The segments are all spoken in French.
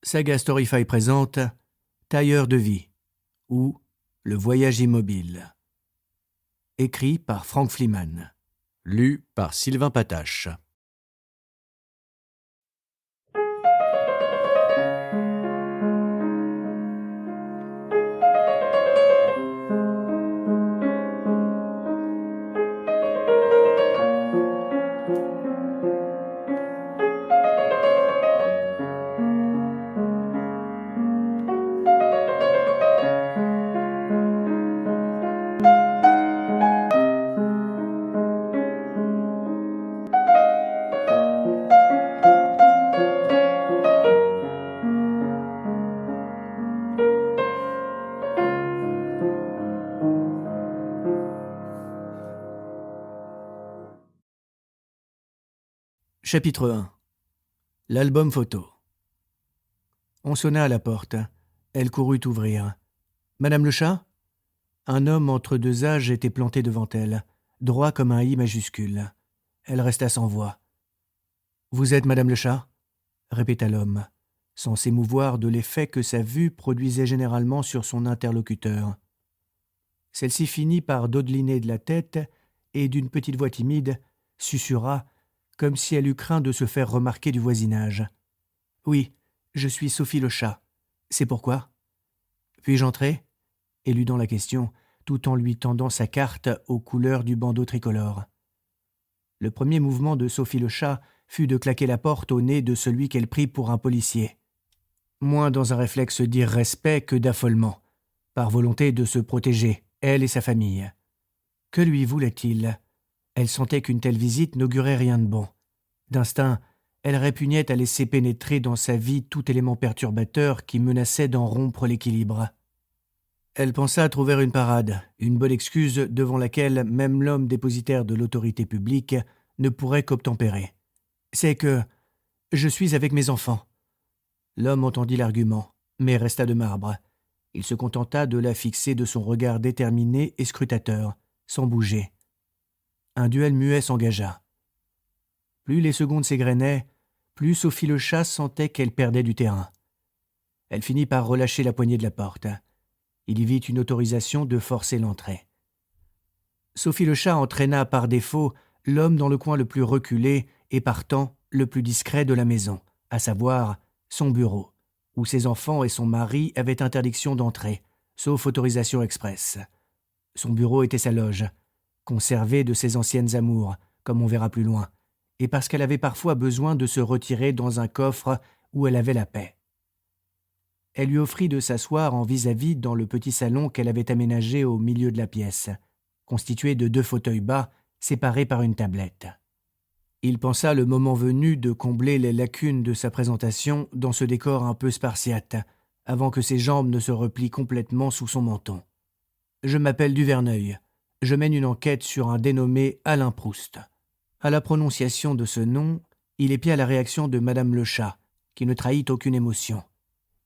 Saga Storyfy présente Tailleur de vie ou Le voyage immobile. Écrit par Frank Fliman. Lu par Sylvain Patache. Chapitre 1. L'album photo. On sonna à la porte. Elle courut ouvrir. « Madame le chat ?» Un homme entre deux âges était planté devant elle, droit comme un I majuscule. Elle resta sans voix. « Vous êtes Madame le chat ?» répéta l'homme, sans s'émouvoir de l'effet que sa vue produisait généralement sur son interlocuteur. Celle-ci finit par dodeliner de la tête et, d'une petite voix timide, susurra, comme si elle eût craint de se faire remarquer du voisinage. « Oui, je suis Sophie le chat. C'est pourquoi ?»« Puis-je entrer ?» éludant la question, tout en lui tendant sa carte aux couleurs du bandeau tricolore. Le premier mouvement de Sophie le chat fut de claquer la porte au nez de celui qu'elle prit pour un policier. Moins dans un réflexe d'irrespect que d'affolement, par volonté de se protéger, elle et sa famille. Que lui voulait-il ? Elle sentait qu'une telle visite n'augurait rien de bon. D'instinct, elle répugnait à laisser pénétrer dans sa vie tout élément perturbateur qui menaçait d'en rompre l'équilibre. Elle pensa trouver une parade, une bonne excuse devant laquelle même l'homme dépositaire de l'autorité publique ne pourrait qu'obtempérer. « C'est que je suis avec mes enfants. » L'homme entendit l'argument, mais resta de marbre. Il se contenta de la fixer de son regard déterminé et scrutateur, sans bouger. Un duel muet s'engagea. Plus les secondes s'égrenaient, plus Sophie le chat sentait qu'elle perdait du terrain. Elle finit par relâcher la poignée de la porte. Il y vit une autorisation de forcer l'entrée. Sophie le chat entraîna par défaut l'homme dans le coin le plus reculé et partant le plus discret de la maison, à savoir son bureau, où ses enfants et son mari avaient interdiction d'entrer, sauf autorisation expresse. Son bureau était sa loge, conservée de ses anciennes amours, comme on verra plus loin, et parce qu'elle avait parfois besoin de se retirer dans un coffre où elle avait la paix. Elle lui offrit de s'asseoir en vis-à-vis dans le petit salon qu'elle avait aménagé au milieu de la pièce, constitué de 2 fauteuils bas séparés par une tablette. Il pensa le moment venu de combler les lacunes de sa présentation dans ce décor un peu spartiate, avant que ses jambes ne se replient complètement sous son menton. « Je m'appelle Duverneuil. Je mène une enquête sur un dénommé Alain Proust. » À la prononciation de ce nom, il épia la réaction de Madame le chat, qui ne trahit aucune émotion.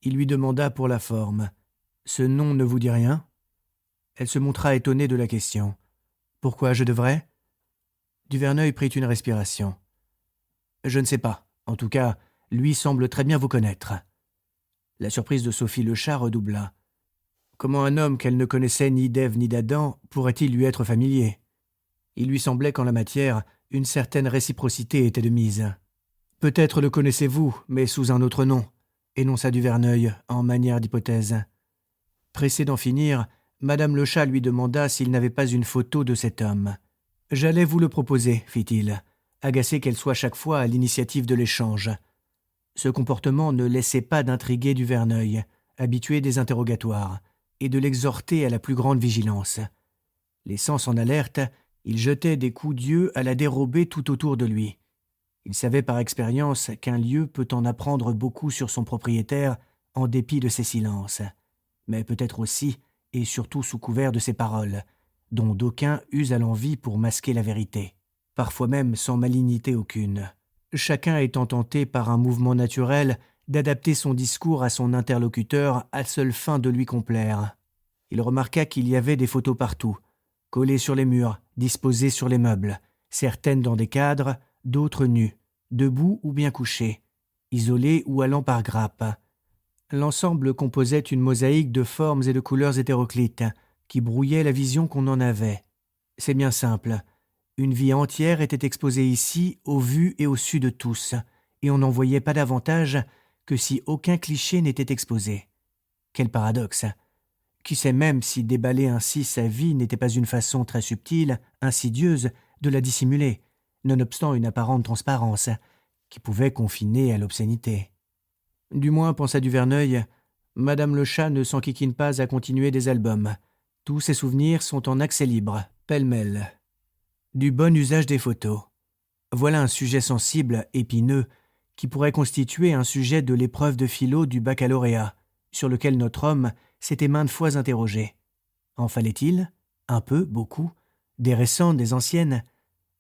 Il lui demanda pour la forme « Ce nom ne vous dit rien ?» Elle se montra étonnée de la question. « Pourquoi je devrais ?» Duverneuil prit une respiration. « Je ne sais pas. En tout cas, lui semble très bien vous connaître. » La surprise de Sophie le chat redoubla. Comment un homme qu'elle ne connaissait ni d'Ève ni d'Adam pourrait-il lui être familier ? Il lui semblait qu'en la matière, une certaine réciprocité était de mise. « Peut-être le connaissez-vous, mais sous un autre nom », énonça Duverneuil en manière d'hypothèse. Pressé d'en finir, Madame le chat lui demanda s'il n'avait pas une photo de cet homme. « J'allais vous le proposer, fit-il, agacé qu'elle soit chaque fois à l'initiative de l'échange. » Ce comportement ne laissait pas d'intriguer Duverneuil, habitué des interrogatoires, et de l'exhorter à la plus grande vigilance. Les sens en alerte, il jetait des coups d'yeux à la dérobée tout autour de lui. Il savait par expérience qu'un lieu peut en apprendre beaucoup sur son propriétaire en dépit de ses silences, mais peut-être aussi et surtout sous couvert de ses paroles, dont d'aucuns usent à l'envi pour masquer la vérité, parfois même sans malignité aucune. Chacun étant tenté par un mouvement naturel d'adapter son discours à son interlocuteur à seule fin de lui complaire. Il remarqua qu'il y avait des photos partout, collées sur les murs, disposées sur les meubles, certaines dans des cadres, d'autres nues, debout ou bien couchées, isolées ou allant par grappes. L'ensemble composait une mosaïque de formes et de couleurs hétéroclites qui brouillait la vision qu'on en avait. C'est bien simple. Une vie entière était exposée ici, au vu et au su de tous, et on n'en voyait pas davantage que si aucun cliché n'était exposé. Quel paradoxe! Qui sait même si déballer ainsi sa vie n'était pas une façon très subtile, insidieuse, de la dissimuler, nonobstant une apparente transparence, qui pouvait confiner à l'obscénité. Du moins, pensa Duverneuil, Madame le Chat ne s'enquiquine pas à continuer des albums. Tous ses souvenirs sont en accès libre, pêle-mêle. Du bon usage des photos. Voilà un sujet sensible, épineux, qui pourrait constituer un sujet de l'épreuve de philo du baccalauréat, sur lequel notre homme s'était maintes fois interrogé. En fallait-il? Un peu, beaucoup? Des récentes, des anciennes?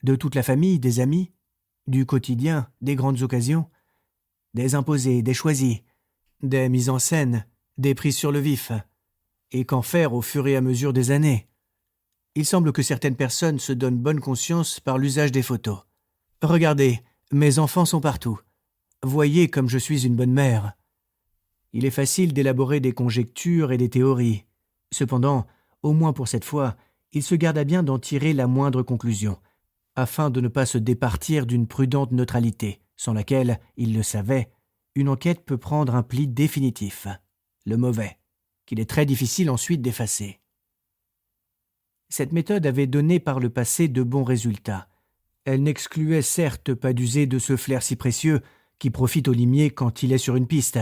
De toute la famille, des amis? Du quotidien, des grandes occasions? Des imposés, des choisis? Des mises en scène, des prises sur le vif? Et qu'en faire au fur et à mesure des années? Il semble que certaines personnes se donnent bonne conscience par l'usage des photos. Regardez, mes enfants sont partout. Voyez comme je suis une bonne mère. Il est facile d'élaborer des conjectures et des théories. Cependant, au moins pour cette fois, il se garda bien d'en tirer la moindre conclusion, afin de ne pas se départir d'une prudente neutralité, sans laquelle, il le savait, une enquête peut prendre un pli définitif, le mauvais, qu'il est très difficile ensuite d'effacer. Cette méthode avait donné par le passé de bons résultats. Elle n'excluait certes pas d'user de ce flair si précieux qui profite au limier quand il est sur une piste.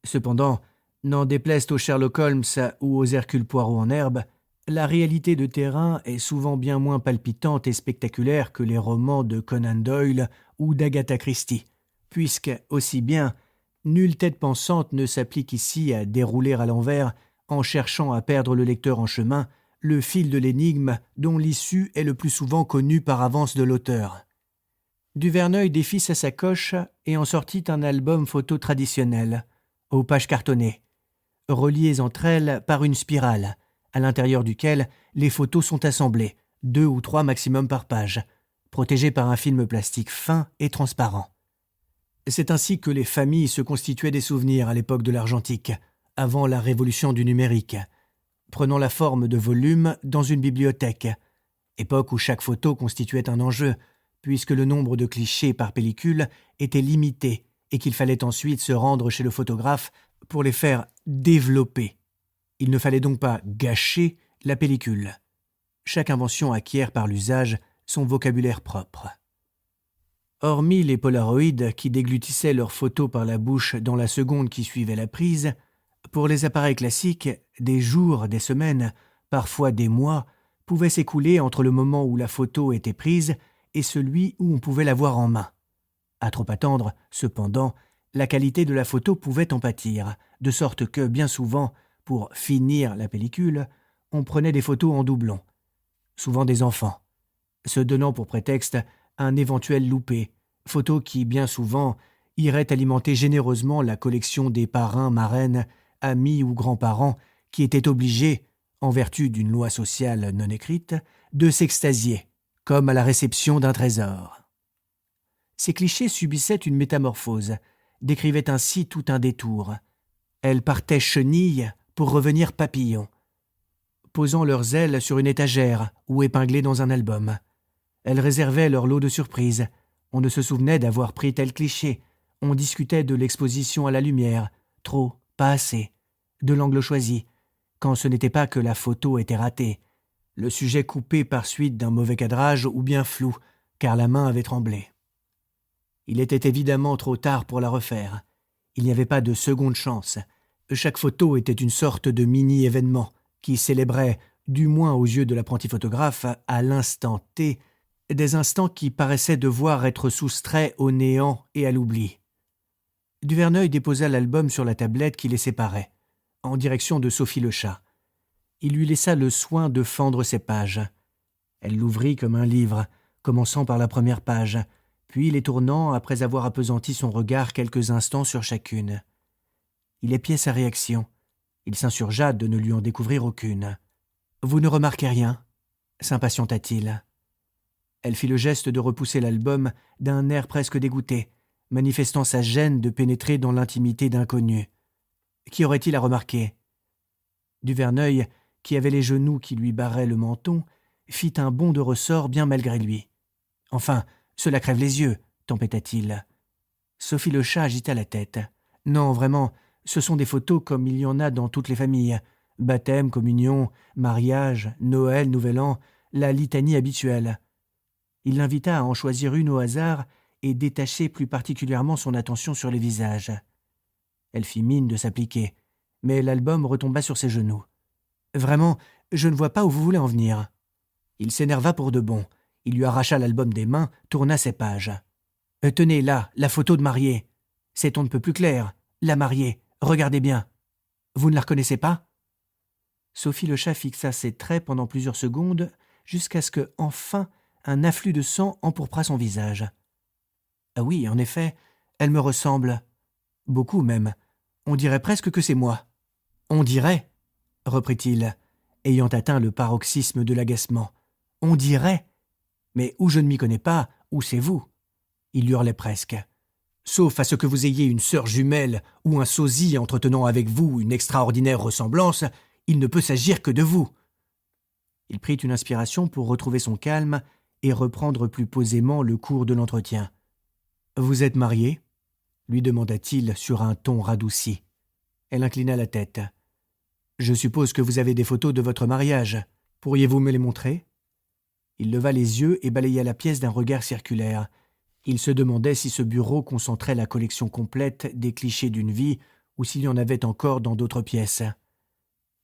Cependant, n'en déplaise aux Sherlock Holmes ou aux Hercule Poirot en herbe, la réalité de terrain est souvent bien moins palpitante et spectaculaire que les romans de Conan Doyle ou d'Agatha Christie, puisque, aussi bien, nulle tête pensante ne s'applique ici à dérouler à l'envers, en cherchant à perdre le lecteur en chemin, le fil de l'énigme dont l'issue est le plus souvent connue par avance de l'auteur. Duverneuil défit sa sacoche et en sortit un album photo traditionnel, aux pages cartonnées, reliées entre elles par une spirale, à l'intérieur duquel les photos sont assemblées, 2 ou 3 maximum par page, protégées par un film plastique fin et transparent. C'est ainsi que les familles se constituaient des souvenirs à l'époque de l'argentique, avant la révolution du numérique, prenant la forme de volumes dans une bibliothèque, époque où chaque photo constituait un enjeu, puisque le nombre de clichés par pellicule était limité et qu'il fallait ensuite se rendre chez le photographe pour les faire développer. Il ne fallait donc pas gâcher la pellicule. Chaque invention acquiert par l'usage son vocabulaire propre. Hormis les polaroïdes qui déglutissaient leurs photos par la bouche dans la seconde qui suivait la prise, pour les appareils classiques, des jours, des semaines, parfois des mois, pouvaient s'écouler entre le moment où la photo était prise et celui où on pouvait la voir en main. À trop attendre, cependant, la qualité de la photo pouvait en pâtir, de sorte que, bien souvent, pour finir la pellicule, on prenait des photos en doublon, souvent des enfants, se donnant pour prétexte un éventuel loupé, photo qui, bien souvent, irait alimenter généreusement la collection des parrains, marraines, amis ou grands-parents qui étaient obligés, en vertu d'une loi sociale non écrite, de s'extasier, comme à la réception d'un trésor. Ces clichés subissaient une métamorphose, décrivaient ainsi tout un détour. Elles partaient chenilles pour revenir papillons, posant leurs ailes sur une étagère ou épinglées dans un album. Elles réservaient leur lot de surprises. On ne se souvenait d'avoir pris tel cliché. On discutait de l'exposition à la lumière, trop, pas assez, de l'angle choisi, quand ce n'était pas que la photo était ratée, le sujet coupé par suite d'un mauvais cadrage ou bien flou, car la main avait tremblé. Il était évidemment trop tard pour la refaire. Il n'y avait pas de seconde chance. Chaque photo était une sorte de mini-événement qui célébrait, du moins aux yeux de l'apprenti photographe, à l'instant T, des instants qui paraissaient devoir être soustraits au néant et à l'oubli. Duverneuil déposa l'album sur la tablette qui les séparait, en direction de Sophie le chat. Il lui laissa le soin de fendre ses pages. Elle l'ouvrit comme un livre, commençant par la première page, puis les tournant après avoir appesanti son regard quelques instants sur chacune. Il épiait sa réaction. Il s'insurgea de ne lui en découvrir aucune. « Vous ne remarquez rien ?» s'impatienta-t-il. Elle fit le geste de repousser l'album d'un air presque dégoûté, manifestant sa gêne de pénétrer dans l'intimité d'inconnus. Qui aurait-il à remarquer ? Duverneuil, qui avait les genoux qui lui barraient le menton, fit un bond de ressort bien malgré lui. « Enfin, cela crève les yeux » tempêta-t-il. Sophie le chat agita la tête. « Non, vraiment, ce sont des photos comme il y en a dans toutes les familles. Baptême, communion, mariage, Noël, Nouvel An, la litanie habituelle. » Il l'invita à en choisir une au hasard et détacher plus particulièrement son attention sur les visages. Elle fit mine de s'appliquer, mais l'album retomba sur ses genoux. « Vraiment, je ne vois pas où vous voulez en venir. » Il s'énerva pour de bon. Il lui arracha l'album des mains, tourna ses pages. « Tenez, là, la photo de mariée. C'est on ne peut plus clair. La mariée, regardez bien. Vous ne la reconnaissez pas ?» Sophie le chat fixa ses traits pendant plusieurs secondes, jusqu'à ce que, enfin, un afflux de sang empourpra son visage. « Ah oui, en effet, elle me ressemble. Beaucoup même. On dirait presque que c'est moi. »« On dirait » reprit-il, ayant atteint le paroxysme de l'agacement. « On dirait. Mais où je ne m'y connais pas, où c'est vous. » Il hurlait presque. « Sauf à ce que vous ayez une sœur jumelle ou un sosie entretenant avec vous une extraordinaire ressemblance, il ne peut s'agir que de vous. » Il prit une inspiration pour retrouver son calme et reprendre plus posément le cours de l'entretien. « Vous êtes mariée ?» lui demanda-t-il sur un ton radouci. Elle inclina la tête. « Je suppose que vous avez des photos de votre mariage. Pourriez-vous me les montrer ?» Il leva les yeux et balaya la pièce d'un regard circulaire. Il se demandait si ce bureau concentrait la collection complète des clichés d'une vie ou s'il y en avait encore dans d'autres pièces.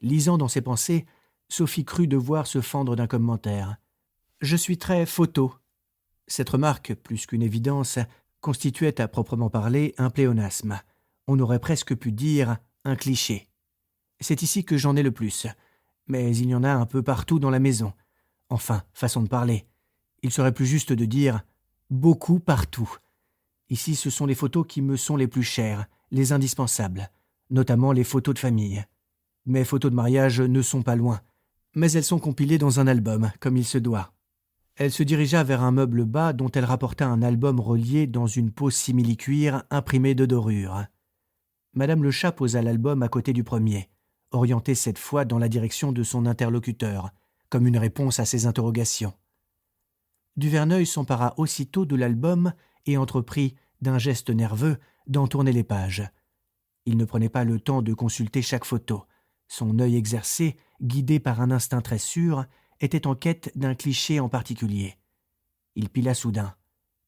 Lisant dans ses pensées, Sophie crut devoir se fendre d'un commentaire. « Je suis très photo. » Cette remarque, plus qu'une évidence, constituait à proprement parler un pléonasme. On aurait presque pu dire un cliché. C'est ici que j'en ai le plus, mais il y en a un peu partout dans la maison. Enfin, façon de parler. Il serait plus juste de dire beaucoup partout. Ici, ce sont les photos qui me sont les plus chères, les indispensables, notamment les photos de famille. Mes photos de mariage ne sont pas loin, mais elles sont compilées dans un album, comme il se doit. Elle se dirigea vers un meuble bas dont elle rapporta un album relié dans une peau simili-cuir imprimée de dorure. Madame le chat posa l'album à côté du premier, orienté cette fois dans la direction de son interlocuteur, comme une réponse à ses interrogations. Duverneuil s'empara aussitôt de l'album et entreprit, d'un geste nerveux, d'en tourner les pages. Il ne prenait pas le temps de consulter chaque photo. Son œil exercé, guidé par un instinct très sûr, était en quête d'un cliché en particulier. Il pila soudain,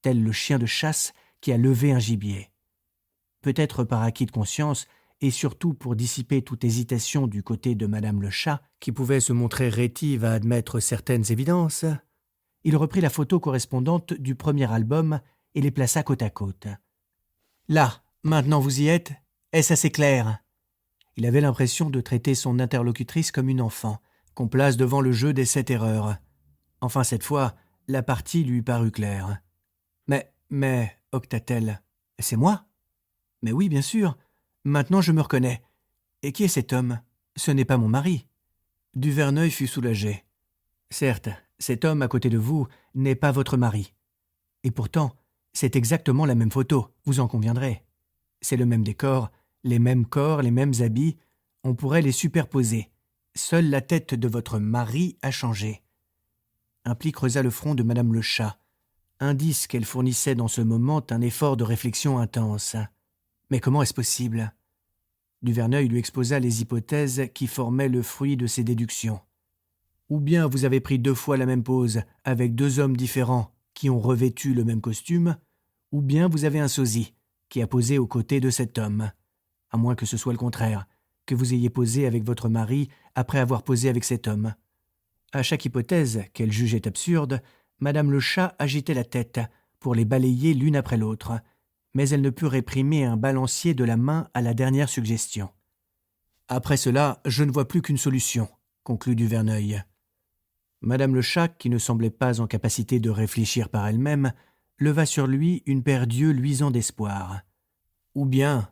tel le chien de chasse qui a levé un gibier. Peut-être par acquis de conscience, et surtout pour dissiper toute hésitation du côté de Madame le chat, qui pouvait se montrer rétive à admettre certaines évidences, il reprit la photo correspondante du premier album et les plaça côte à côte. « Là, maintenant vous y êtes, est-ce assez clair ?» Il avait l'impression de traiter son interlocutrice comme une enfant, qu'on place devant le jeu des 7 erreurs. Enfin, cette fois, la partie lui parut claire. « Mais, octa-t-elle, c'est moi ?»« Mais oui, bien sûr. Maintenant, je me reconnais. Et qui est cet homme ? Ce n'est pas mon mari. » Duverneuil fut soulagé. « Certes, cet homme à côté de vous n'est pas votre mari. Et pourtant, c'est exactement la même photo, vous en conviendrez. C'est le même décor, les mêmes corps, les mêmes habits. On pourrait les superposer. Seule la tête de votre mari a changé. » Un pli creusa le front de Madame le chat, indice qu'elle fournissait dans ce moment un effort de réflexion intense. Mais comment est-ce possible ? Duverneuil lui exposa les hypothèses qui formaient le fruit de ses déductions. Ou bien vous avez pris 2 fois la même pose avec 2 hommes différents qui ont revêtu le même costume, ou bien vous avez un sosie qui a posé aux côtés de cet homme, à moins que ce soit le contraire, que vous ayez posé avec votre mari après avoir posé avec cet homme. À chaque hypothèse, qu'elle jugeait absurde, Madame le chat agitait la tête pour les balayer l'une après l'autre, mais elle ne put réprimer un balancier de la main à la dernière suggestion. « Après cela, je ne vois plus qu'une solution, » conclut Duverneuil. Madame le chat, qui ne semblait pas en capacité de réfléchir par elle-même, leva sur lui une paire d'yeux luisants d'espoir. Ou bien,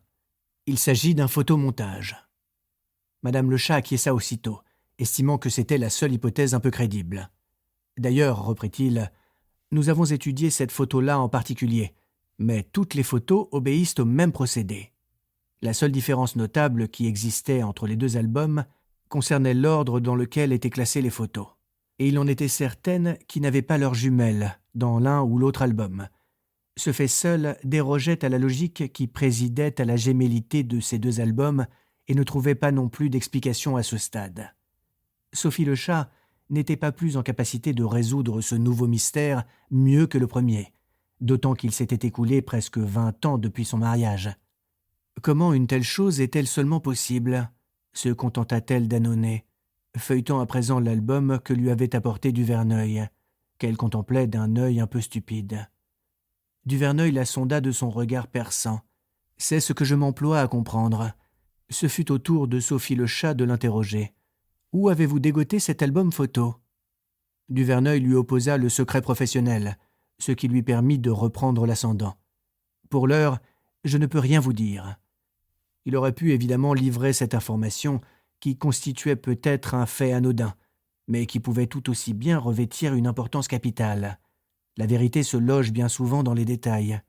il s'agit d'un photomontage. Madame le chat acquiesça aussitôt, estimant que c'était la seule hypothèse un peu crédible. D'ailleurs, reprit-il, nous avons étudié cette photo-là en particulier, mais toutes les photos obéissent au même procédé. La seule différence notable qui existait entre les deux albums concernait l'ordre dans lequel étaient classées les photos. Et il en était certaine qui n'avaient pas leurs jumelles dans l'un ou l'autre album. Ce fait seul dérogeait à la logique qui présidait à la gémellité de ces deux albums et ne trouvait pas non plus d'explication à ce stade. Sophie le chat n'était pas plus en capacité de résoudre ce nouveau mystère mieux que le premier, d'autant qu'il s'était écoulé presque 20 ans depuis son mariage. Comment une telle chose est-elle seulement possible ? Se contenta-t-elle d'annoncer, feuilletant à présent l'album que lui avait apporté Duverneuil, qu'elle contemplait d'un œil un peu stupide. Duverneuil la sonda de son regard perçant. « C'est ce que je m'emploie à comprendre. » Ce fut au tour de Sophie le chat de l'interroger. « Où avez-vous dégoté cet album photo ?» Duverneuil lui opposa le secret professionnel, ce qui lui permit de reprendre l'ascendant. « Pour l'heure, je ne peux rien vous dire. » Il aurait pu évidemment livrer cette information qui constituait peut-être un fait anodin, mais qui pouvait tout aussi bien revêtir une importance capitale. La vérité se loge bien souvent dans les détails.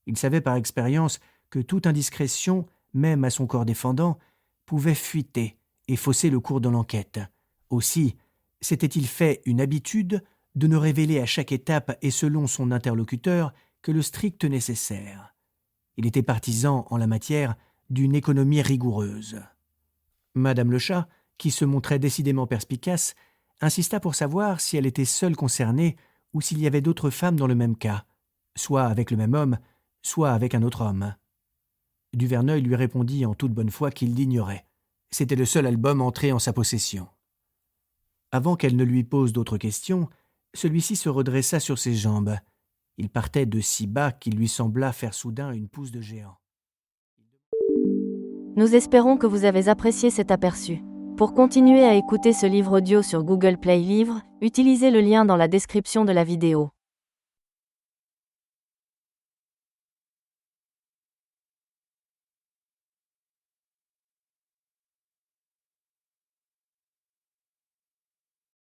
Il savait par expérience que toute indiscrétion, même à son corps défendant, pouvait fuiter et fausser le cours de l'enquête. Aussi, s'était-il fait une habitude de ne révéler à chaque étape et selon son interlocuteur que le strict nécessaire. Il était partisan, en la matière, d'une économie rigoureuse. Madame le chat, qui se montrait décidément perspicace, insista pour savoir si elle était seule concernée ou s'il y avait d'autres femmes dans le même cas, soit avec le même homme, soit avec un autre homme. Duverneuil lui répondit en toute bonne foi qu'il l'ignorait. C'était le seul album entré en sa possession. Avant qu'elle ne lui pose d'autres questions, celui-ci se redressa sur ses jambes. Il partait de si bas qu'il lui sembla faire soudain une pousse de géant. Nous espérons que vous avez apprécié cet aperçu. Pour continuer à écouter ce livre audio sur Google Play Livres, utilisez le lien dans la description de la vidéo.